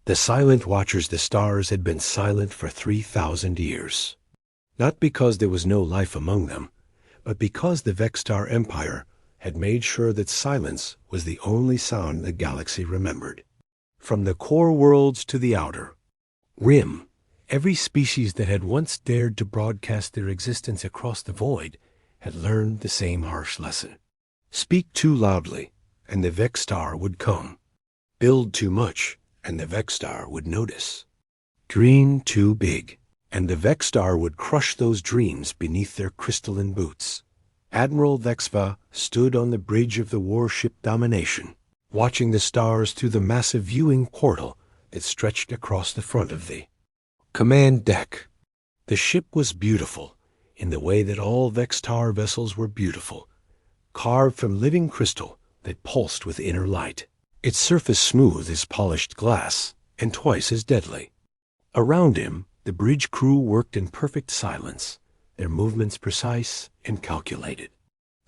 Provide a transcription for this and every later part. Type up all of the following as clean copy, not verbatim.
The silent watchers, the stars, had been silent for 3,000 years. Not because there was no life among them, but because the Vextar Empire had made sure that silence was the only sound the galaxy remembered. From the core worlds to the outer rim, every species that had once dared to broadcast their existence across the void had learned the same harsh lesson. Speak too loudly, and the Vextar would come. Build too much, and the Vextar would notice. Dream too big, and the Vextar would crush those dreams beneath their crystalline boots. Admiral Vexva stood on the bridge of the warship Domination, watching the stars through the massive viewing portal that stretched across the front of the command deck. The ship was beautiful, in the way that all Vextar vessels were beautiful, carved from living crystal that pulsed with inner light, its surface smooth as polished glass and twice as deadly. Around him, the bridge crew worked in perfect silence, their movements precise and calculated.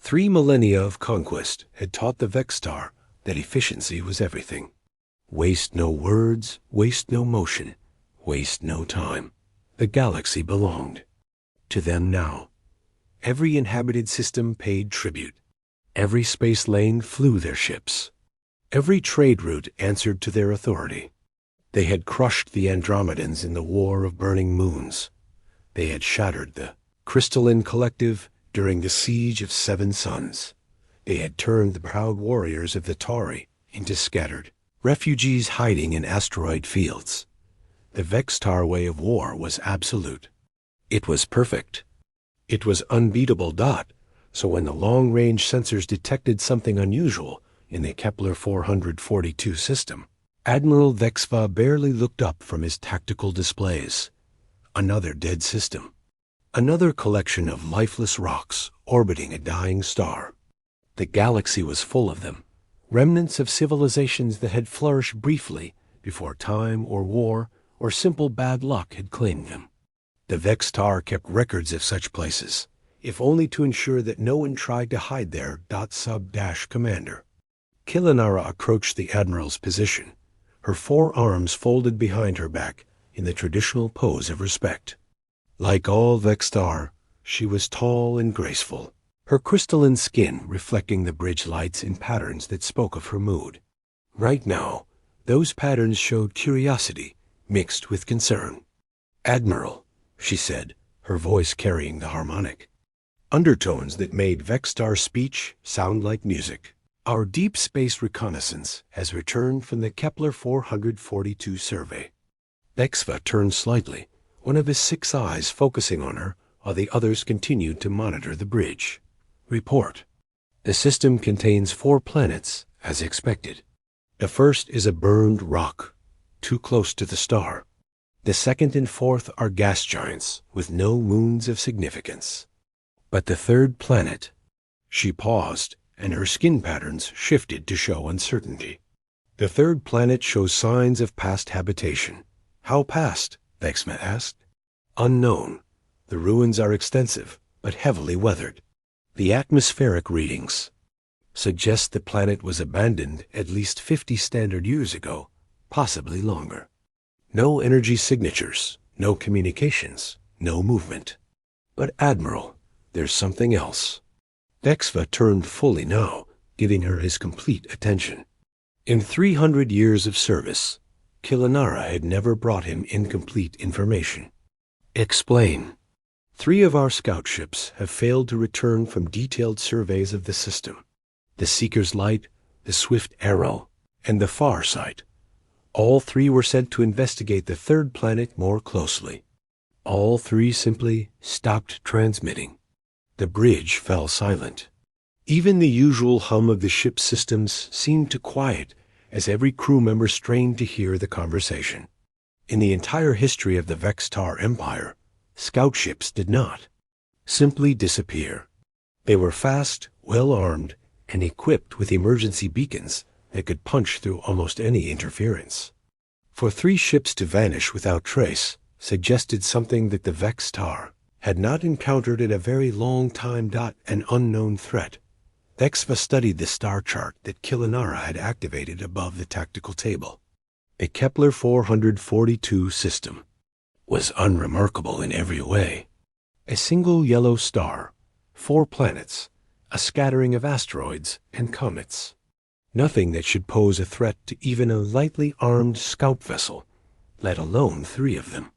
3 millennia of conquest had taught the Vextar that efficiency was everything. Waste no words, waste no motion, waste no time. The galaxy belonged to them now. Every inhabited system paid tribute. Every space lane flew their ships. Every trade route answered to their authority. They had crushed the Andromedans in the War of Burning Moons. They had shattered the Crystalline Collective during the Siege of 7 Suns. They had turned the proud warriors of the Tauri into scattered refugees hiding in asteroid fields. The Vextar way of war was absolute. It was perfect. It was unbeatable. So when the long-range sensors detected something unusual in the Kepler 442 system, Admiral Vexva barely looked up from his tactical displays. Another dead system. Another collection of lifeless rocks orbiting a dying star. The galaxy was full of them, remnants of civilizations that had flourished briefly before time or war or simple bad luck had claimed them. The Vextar kept records of such places, if only to ensure that no one tried to hide there. Commander Killanara approached the Admiral's position, her 4 arms folded behind her back in the traditional pose of respect. Like all Vextar, she was tall and graceful, her crystalline skin reflecting the bridge lights in patterns that spoke of her mood. Right now, those patterns showed curiosity mixed with concern. "Admiral," she said, her voice carrying the harmonic undertones that made Vextar's speech sound like music. "Our deep space reconnaissance has returned from the Kepler 442 survey." Vexva turned slightly, one of his 6 eyes focusing on her, while the others continued to monitor the bridge. "Report. The system contains 4 planets, as expected. The first is a burned rock, too close to the star. The second and fourth are gas giants, with no moons of significance. But the third planet—" She paused, and her skin patterns shifted to show uncertainty. "The third planet shows signs of past habitation." "How past?" Vexva asked. "Unknown. The ruins are extensive, but heavily weathered. The atmospheric readings suggest the planet was abandoned at least 50 standard years ago, possibly longer. No energy signatures, no communications, no movement. But Admiral, there's something else." Vexva turned fully now, giving her his complete attention. In 300 years of service, Killanara had never brought him incomplete information. "Explain." 3 of our scout ships have failed to return from detailed surveys of the system. The Seeker's Light, the Swift Arrow, and the Farsight. All 3 were sent to investigate the third planet more closely. All 3 simply stopped transmitting. The bridge fell silent. Even the usual hum of the ship's systems seemed to quiet as every crew member strained to hear the conversation. In the entire history of the Vextar Empire, scout ships did not simply disappear. They were fast, well-armed, and equipped with emergency beacons that could punch through almost any interference. For 3 ships to vanish without trace suggested something that the Vextar had not encountered in a very long time. An unknown threat. Vexva studied the star chart that Killanara had activated above the tactical table. A Kepler 442 system was unremarkable in every way. A single yellow star, 4 planets, a scattering of asteroids and comets. Nothing that should pose a threat to even a lightly armed scout vessel, let alone 3 of them.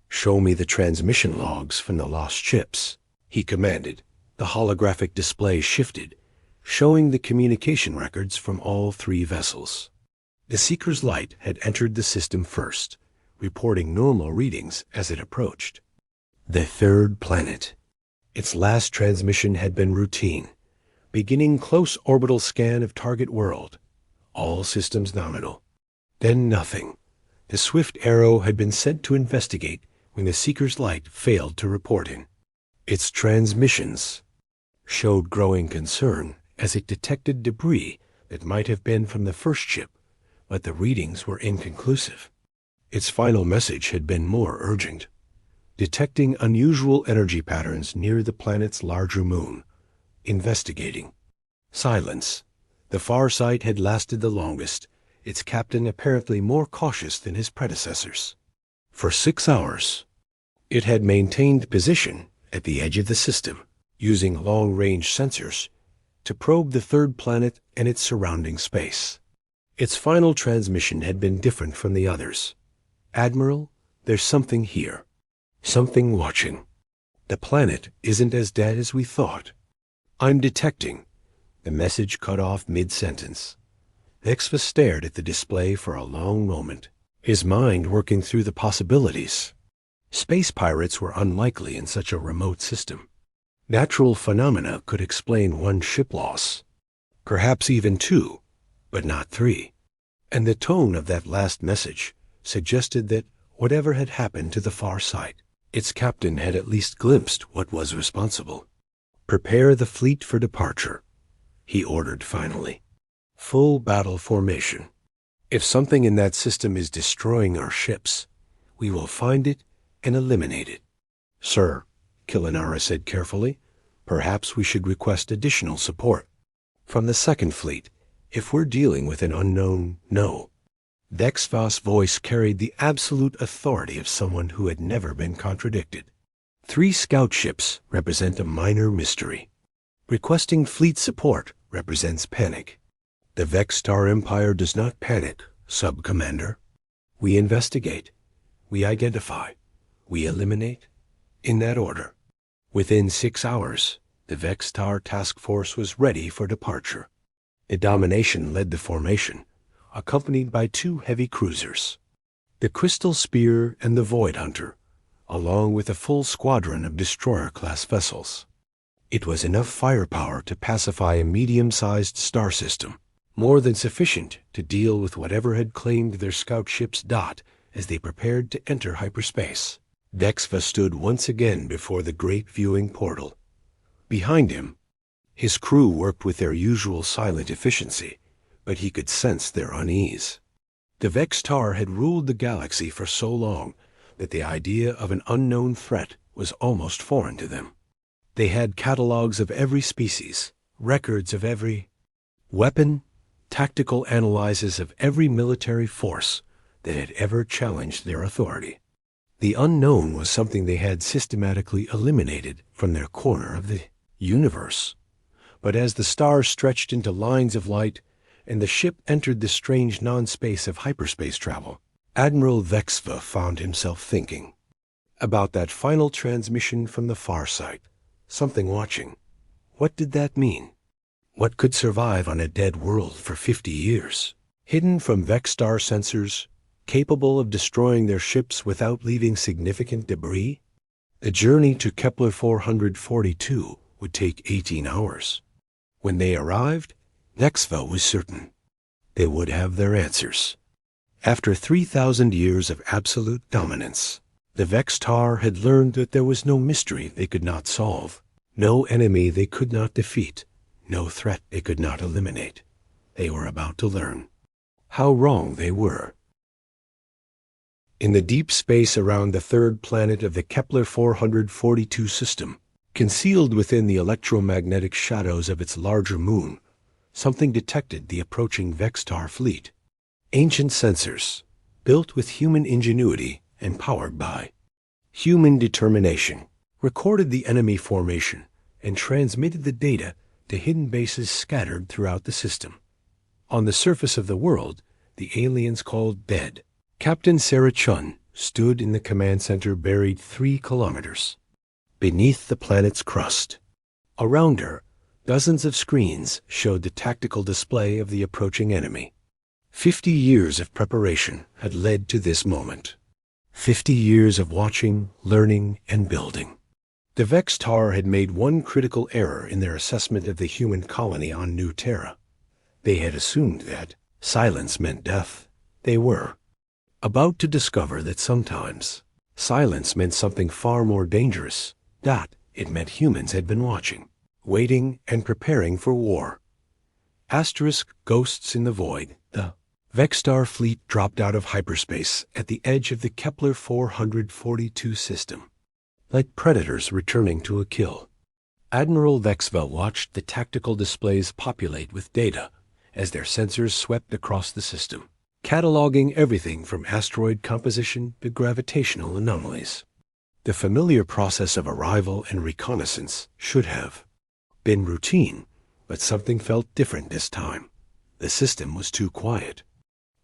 "Show me the transmission logs from the lost ships," he commanded. The holographic display shifted, showing the communication records from all 3 vessels. The Seeker's light had entered the system first, reporting normal readings as it approached. The 3rd planet. Its last transmission had been routine, beginning close orbital scan of target world. All systems nominal. Then nothing. The swift arrow had been sent to investigate when the Seeker's light failed to report in. Its transmissions showed growing concern as it detected debris that might have been from the first ship, but the readings were inconclusive. Its final message had been more urgent, detecting unusual energy patterns near the planet's larger moon. Investigating. Silence. The far sight had lasted the longest, its captain apparently more cautious than his predecessors. For 6 hours, it had maintained position at the edge of the system, using long-range sensors to probe the 3rd planet and its surrounding space. Its final transmission had been different from the others. "Admiral, there's something here. Something watching. The planet isn't as dead as we thought. I'm detecting." The message cut off mid-sentence. Vexva stared at the display for a long moment, his mind working through the possibilities. Space pirates were unlikely in such a remote system. Natural phenomena could explain 1 ship loss, perhaps even 2, but not 3. And the tone of that last message suggested that whatever had happened to the far side, its captain had at least glimpsed what was responsible. "Prepare the fleet for departure," he ordered finally. "Full battle formation. If something in that system is destroying our ships, we will find it and eliminate it." "Sir," Killinara said carefully, "perhaps we should request additional support from the 2nd Fleet. If we're dealing with an unknown, no." Vexva's voice carried the absolute authority of someone who had never been contradicted. 3 scout ships represent a minor mystery. Requesting fleet support represents panic. The Vex-Star Empire does not panic, Sub-Commander. We investigate, we identify, we eliminate, in that order. Within 6 hours, the Vex-Star task force was ready for departure. The Domination led the formation, accompanied by 2 heavy cruisers, the Crystal Spear and the Void Hunter, along with a full squadron of destroyer-class vessels. It was enough firepower to pacify a medium-sized star system, more than sufficient to deal with whatever had claimed their scout ship's dot as they prepared to enter hyperspace. Vexva stood once again before the great viewing portal. Behind him, his crew worked with their usual silent efficiency, but he could sense their unease. The Vex-Star had ruled the galaxy for so long that the idea of an unknown threat was almost foreign to them. They had catalogs of every species, records of every weapon, tactical analyses of every military force that had ever challenged their authority. The unknown was something they had systematically eliminated from their corner of the universe. But as the stars stretched into lines of light and the ship entered the strange non-space of hyperspace travel, Admiral Vexva found himself thinking about that final transmission from the far side. Something watching. What did that mean? What could survive on a dead world for 50 years? Hidden from Vex-Star sensors, capable of destroying their ships without leaving significant debris? The journey to Kepler 442 would take 18 hours. When they arrived, Vexva was certain they would have their answers. After 3,000 years of absolute dominance, the Vex-Star had learned that there was no mystery they could not solve, no enemy they could not defeat, no threat they could not eliminate. They were about to learn how wrong they were. In the deep space around the 3rd planet of the Kepler 442 system, concealed within the electromagnetic shadows of its larger moon, something detected the approaching Vex-Star fleet. Ancient sensors, built with human ingenuity and powered by human determination, recorded the enemy formation, and transmitted the data to hidden bases scattered throughout the system. On the surface of the world, the aliens called dead. Captain Sarah Chun stood in the command center buried 3 kilometers beneath the planet's crust. Around her, dozens of screens showed the tactical display of the approaching enemy. 50 years of preparation had led to this moment. 50 years of watching, learning, and building. The Vextar had made one critical error in their assessment of the human colony on New Terra. They had assumed that silence meant death. They were about to discover that sometimes silence meant something far more dangerous, that it meant humans had been watching, waiting, and preparing for war. Asterisk ghosts in the void. The Vextar fleet dropped out of hyperspace at the edge of the Kepler 442 system, like predators returning to a kill. Admiral Vexva watched the tactical displays populate with data as their sensors swept across the system, cataloging everything from asteroid composition to gravitational anomalies. The familiar process of arrival and reconnaissance should have been routine, but something felt different this time. The system was too quiet.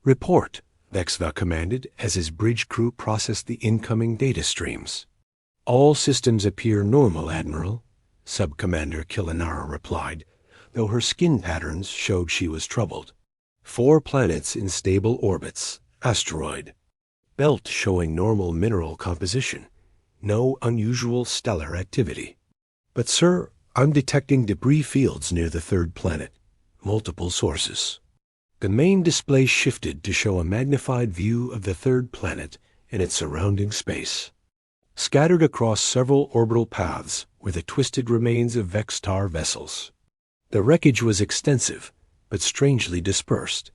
Report, Vexva commanded as his bridge crew processed the incoming data streams. All systems appear normal, Admiral, Sub-Commander Kilinara replied, though her skin patterns showed she was troubled. 4 planets in stable orbits, asteroid belt showing normal mineral composition, no unusual stellar activity. But, sir, I'm detecting debris fields near the 3rd planet, multiple sources. The main display shifted to show a magnified view of the 3rd planet and its surrounding space. Scattered across several orbital paths were the twisted remains of Vextar vessels. The wreckage was extensive, but strangely dispersed,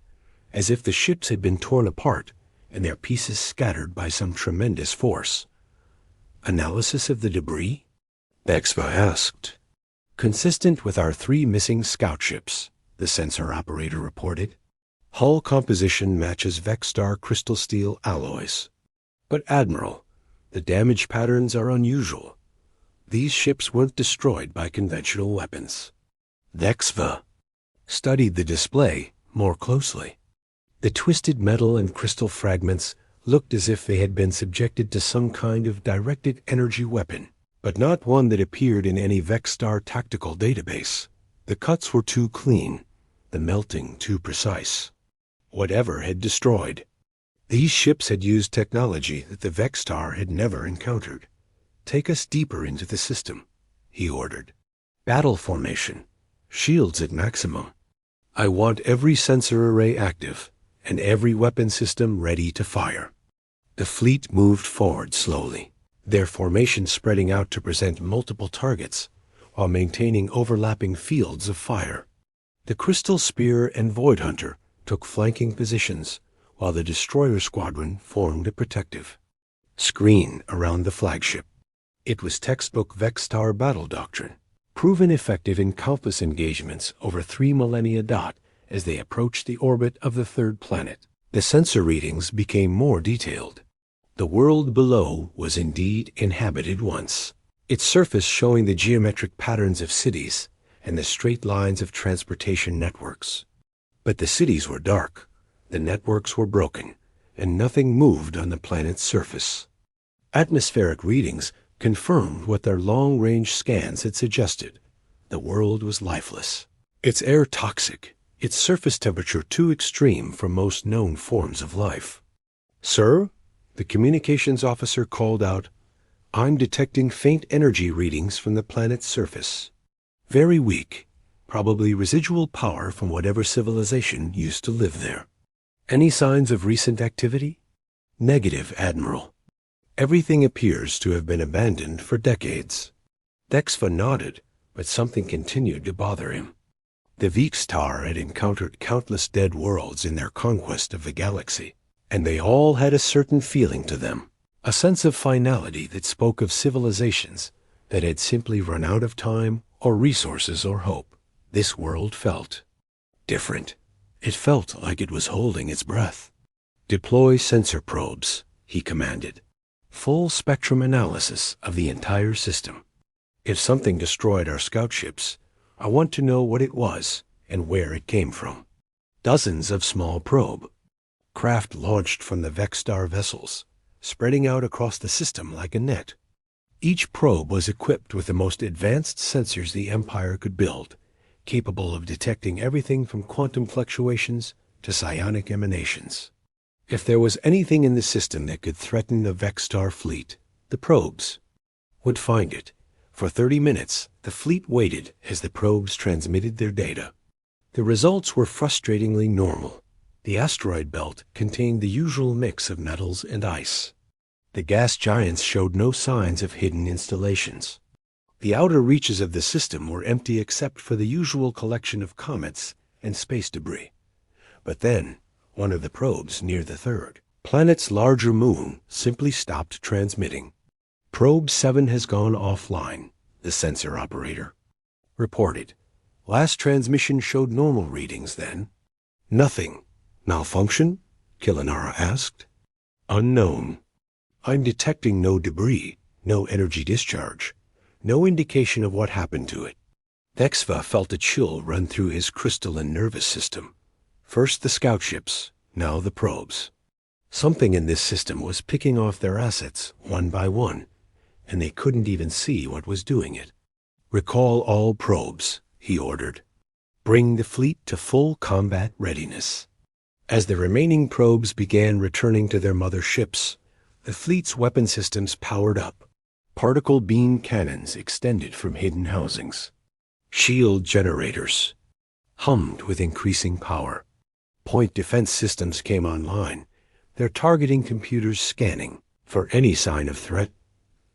as if the ships had been torn apart and their pieces scattered by some tremendous force. Analysis of the debris? Vexva asked. Consistent with our 3 missing scout ships, the sensor operator reported. Hull composition matches Vextar crystal steel alloys. But, Admiral, the damage patterns are unusual. These ships weren't destroyed by conventional weapons. Vexva studied the display more closely. The twisted metal and crystal fragments looked as if they had been subjected to some kind of directed energy weapon, but not one that appeared in any Vextar tactical database. The cuts were too clean, the melting too precise. Whatever had destroyed. These ships had used technology that the Vextar had never encountered. Take us deeper into the system, he ordered. Battle formation. Shields at maximum. I want every sensor array active and every weapon system ready to fire. The fleet moved forward slowly, their formation spreading out to present multiple targets while maintaining overlapping fields of fire. The Crystal Spear and Void Hunter took flanking positions, while the destroyer squadron formed a protective screen around the flagship. It was textbook Vextar battle doctrine, proven effective in countless engagements over 3 millennia. As they approached the orbit of the 3rd planet, the sensor readings became more detailed. The world below was indeed inhabited once, its surface showing the geometric patterns of cities and the straight lines of transportation networks. But the cities were dark, the networks were broken, and nothing moved on the planet's surface. Atmospheric readings confirmed what their long-range scans had suggested. The world was lifeless, its air toxic, its surface temperature too extreme for most known forms of life. Sir, the communications officer called out, I'm detecting faint energy readings from the planet's surface. Very weak. Probably residual power from whatever civilization used to live there. Any signs of recent activity? Negative, Admiral. Everything appears to have been abandoned for decades. Vexva nodded, but something continued to bother him. The Vextar had encountered countless dead worlds in their conquest of the galaxy, and they all had a certain feeling to them, a sense of finality that spoke of civilizations that had simply run out of time or resources or hope. This world felt different. It felt like it was holding its breath. Deploy sensor probes, he commanded. Full spectrum analysis of the entire system. If something destroyed our scout ships, I want to know what it was and where it came from. Dozens of small probe craft launched from the Vexstar vessels, spreading out across the system like a net. Each probe was equipped with the most advanced sensors the Empire could build, capable of detecting everything from quantum fluctuations to psionic emanations. If there was anything in the system that could threaten the Vexstar fleet, the probes would find it. For 30 minutes, the fleet waited as the probes transmitted their data. The results were frustratingly normal. The asteroid belt contained the usual mix of metals and ice. The gas giants showed no signs of hidden installations. The outer reaches of the system were empty except for the usual collection of comets and space debris. But then, one of the probes near the third planet's larger moon simply stopped transmitting. Probe 7 has gone offline, the sensor operator reported. Last transmission showed normal readings then. Nothing. Malfunction? Killinara asked. Unknown. I'm detecting no debris, no energy discharge, no indication of what happened to it. Vexva felt a chill run through his crystalline nervous system. First the scout ships, now the probes. Something in this system was picking off their assets one by one, and they couldn't even see what was doing it. Recall all probes, he ordered. Bring the fleet to full combat readiness. As the remaining probes began returning to their mother ships, the fleet's weapon systems powered up. Particle beam cannons extended from hidden housings. Shield generators hummed with increasing power. Point defense systems came online, their targeting computers scanning for any sign of threat.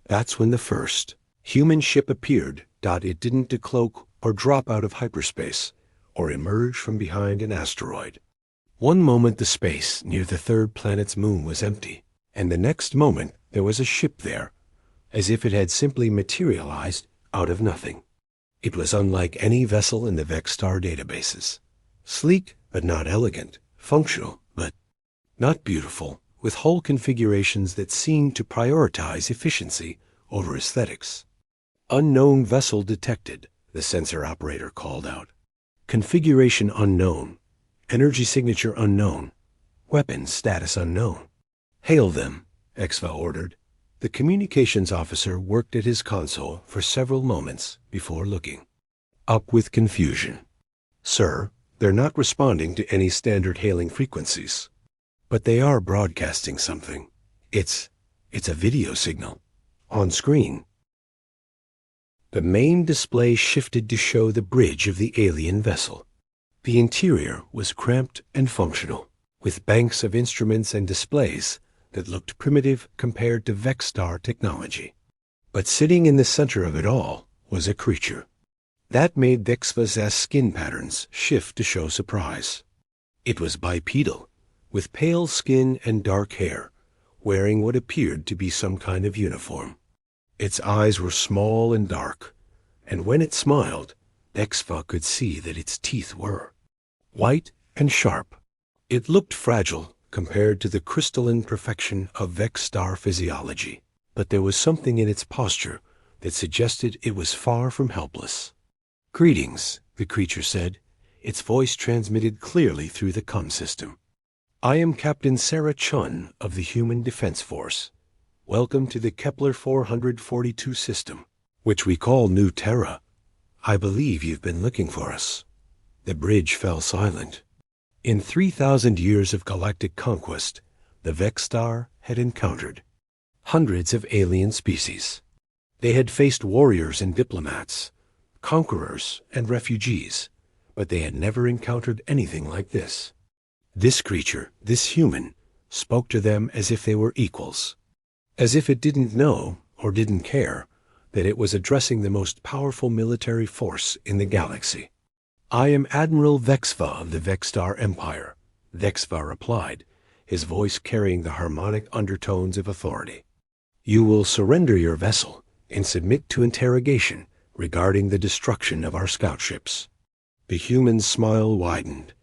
That's when the first human ship appeared. It didn't decloak or drop out of hyperspace or emerge from behind an asteroid. One moment the space near the third planet's moon was empty, and the next moment there was a ship there, as if it had simply materialized out of nothing. It was unlike any vessel in the Vexstar databases. Sleek but not elegant, functional but not beautiful, with hull configurations that seemed to prioritize efficiency over aesthetics. Unknown vessel detected, the sensor operator called out. Configuration unknown. Energy signature unknown. Weapons status unknown. Hail them, Exva ordered. The communications officer worked at his console for several moments before looking up with confusion. Sir, they're not responding to any standard hailing frequencies. But they are broadcasting something. It's a video signal. On screen. The main display shifted to show the bridge of the alien vessel. The interior was cramped and functional, with banks of instruments and displays that looked primitive compared to Vexstar technology. But sitting in the center of it all was a creature. That made Vexva's skin patterns shift to show surprise. It was bipedal, with pale skin and dark hair, wearing what appeared to be some kind of uniform. Its eyes were small and dark, and when it smiled, Vexva could see that its teeth were white and sharp. It looked fragile compared to the crystalline perfection of Vexstar physiology, but there was something in its posture that suggested it was far from helpless. Greetings, the creature said, its voice transmitted clearly through the comm system. I am Captain Sarah Chun of the Human Defense Force. Welcome to the Kepler 442 system, which we call New Terra. I believe you've been looking for us. The bridge fell silent. In 3,000 years of galactic conquest, the Vexstar had encountered hundreds of alien species. They had faced warriors and diplomats, conquerors and refugees, but they had never encountered anything like this. This creature, this human, spoke to them as if they were equals, as if it didn't know or didn't care that it was addressing the most powerful military force in the galaxy. I am Admiral Vexva of the Vexstar Empire, Vexva replied, his voice carrying the harmonic undertones of authority. You will surrender your vessel and submit to interrogation regarding the destruction of our scout ships. The human's smile widened.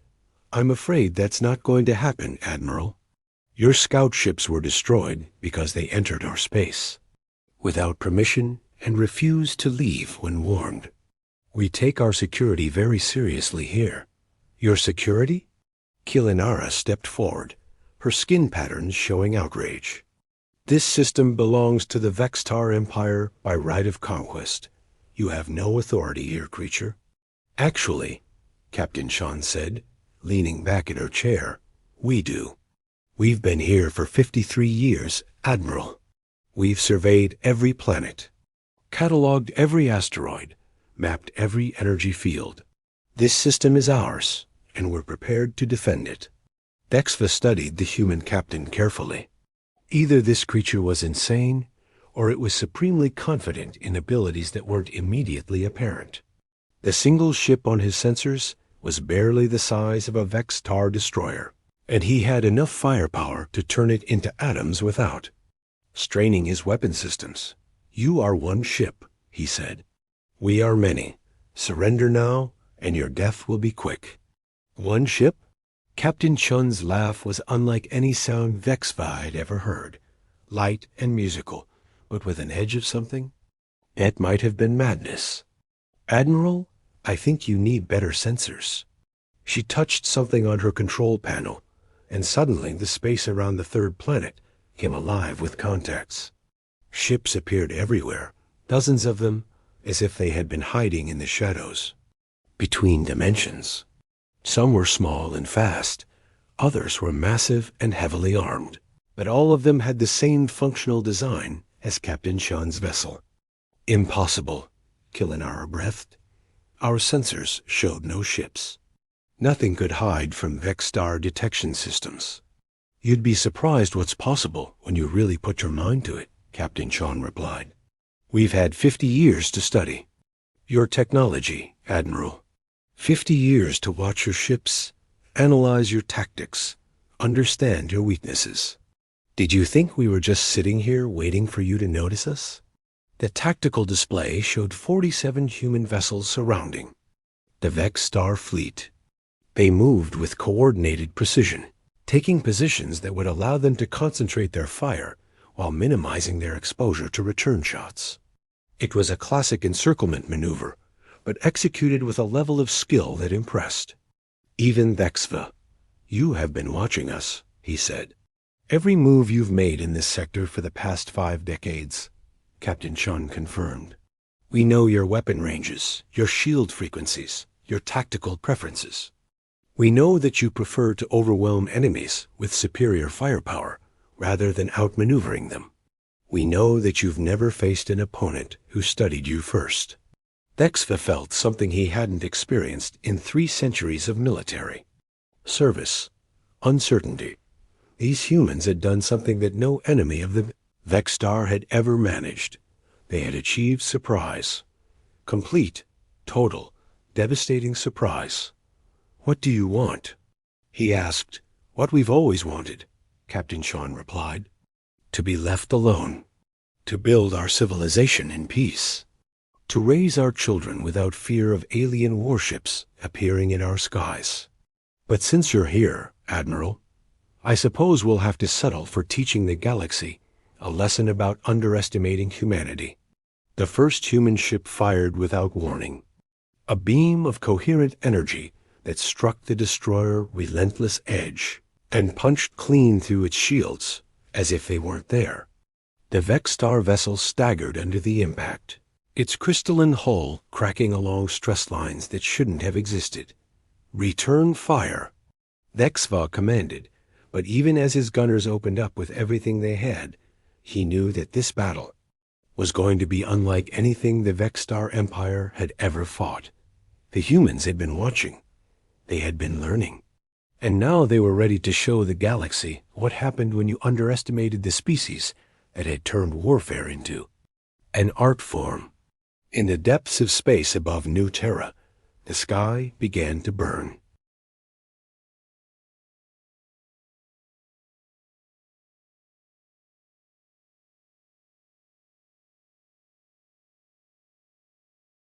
I'm afraid that's not going to happen, Admiral. Your scout ships were destroyed because they entered our space without permission and refused to leave when warned. We take our security very seriously here. Your security? Kilinara stepped forward, her skin patterns showing outrage. This system belongs to the Vextar Empire by right of conquest. You have no authority here, creature. Actually, Captain Sean said, leaning back in her chair, we do. We've been here for 53 years, Admiral. We've surveyed every planet, cataloged every asteroid, mapped every energy field. This system is ours, and we're prepared to defend it. Dexva studied the human captain carefully. Either this creature was insane, or it was supremely confident in abilities that weren't immediately apparent. The single ship on his sensors was barely the size of a Vextar destroyer, and he had enough firepower to turn it into atoms without straining his weapon systems. You are one ship, he said. We are many. Surrender now, and your death will be quick. One ship? Captain Chun's laugh was unlike any sound Vexva had ever heard. Light and musical, but with an edge of something. It might have been madness. Admiral, I think you need better sensors. She touched something on her control panel, and suddenly the space around the third planet came alive with contacts. Ships appeared everywhere, dozens of them, as if they had been hiding in the shadows. Between dimensions. Some were small and fast, others were massive and heavily armed, but all of them had the same functional design as Captain Sean's vessel. Impossible, Kilinara breathed. Our sensors showed no ships. Nothing could hide from Vextar detection systems. You'd be surprised what's possible when you really put your mind to it, Captain Sean replied. We've had 50 years to study your technology, Admiral. 50 years to watch your ships, analyze your tactics, understand your weaknesses. Did you think we were just sitting here waiting for you to notice us? The tactical display showed 47 human vessels surrounding the Vextar fleet. They moved with coordinated precision, taking positions that would allow them to concentrate their fire while minimizing their exposure to return shots. It was a classic encirclement maneuver, but executed with a level of skill that impressed. Even Dexva, you have been watching us, he said. Every move you've made in this sector for the past 5 decades, Captain Chun confirmed. We know your weapon ranges, your shield frequencies, your tactical preferences. We know that you prefer to overwhelm enemies with superior firepower rather than outmaneuvering them. We know that you've never faced an opponent who studied you first. Dexva felt something he hadn't experienced in 3 centuries of military service, uncertainty. These humans had done something that no enemy of the Vextar had ever managed. They had achieved surprise. Complete, total, devastating surprise. What do you want? He asked. What we've always wanted, Captain Sean replied. To be left alone. To build our civilization in peace. To raise our children without fear of alien warships appearing in our skies. But since you're here, Admiral, I suppose we'll have to settle for teaching the galaxy a lesson about underestimating humanity. The first human ship fired without warning. A beam of coherent energy that struck the destroyer relentless edge and punched clean through its shields as if they weren't there. The Vextar vessel staggered under the impact, its crystalline hull cracking along stress lines that shouldn't have existed. Return fire, Dexva commanded, but even as his gunners opened up with everything they had, he knew that this battle was going to be unlike anything the Vextar Empire had ever fought. The humans had been watching. They had been learning. And now they were ready to show the galaxy what happened when you underestimated the species that had turned warfare into an art form. In the depths of space above New Terra, the sky began to burn.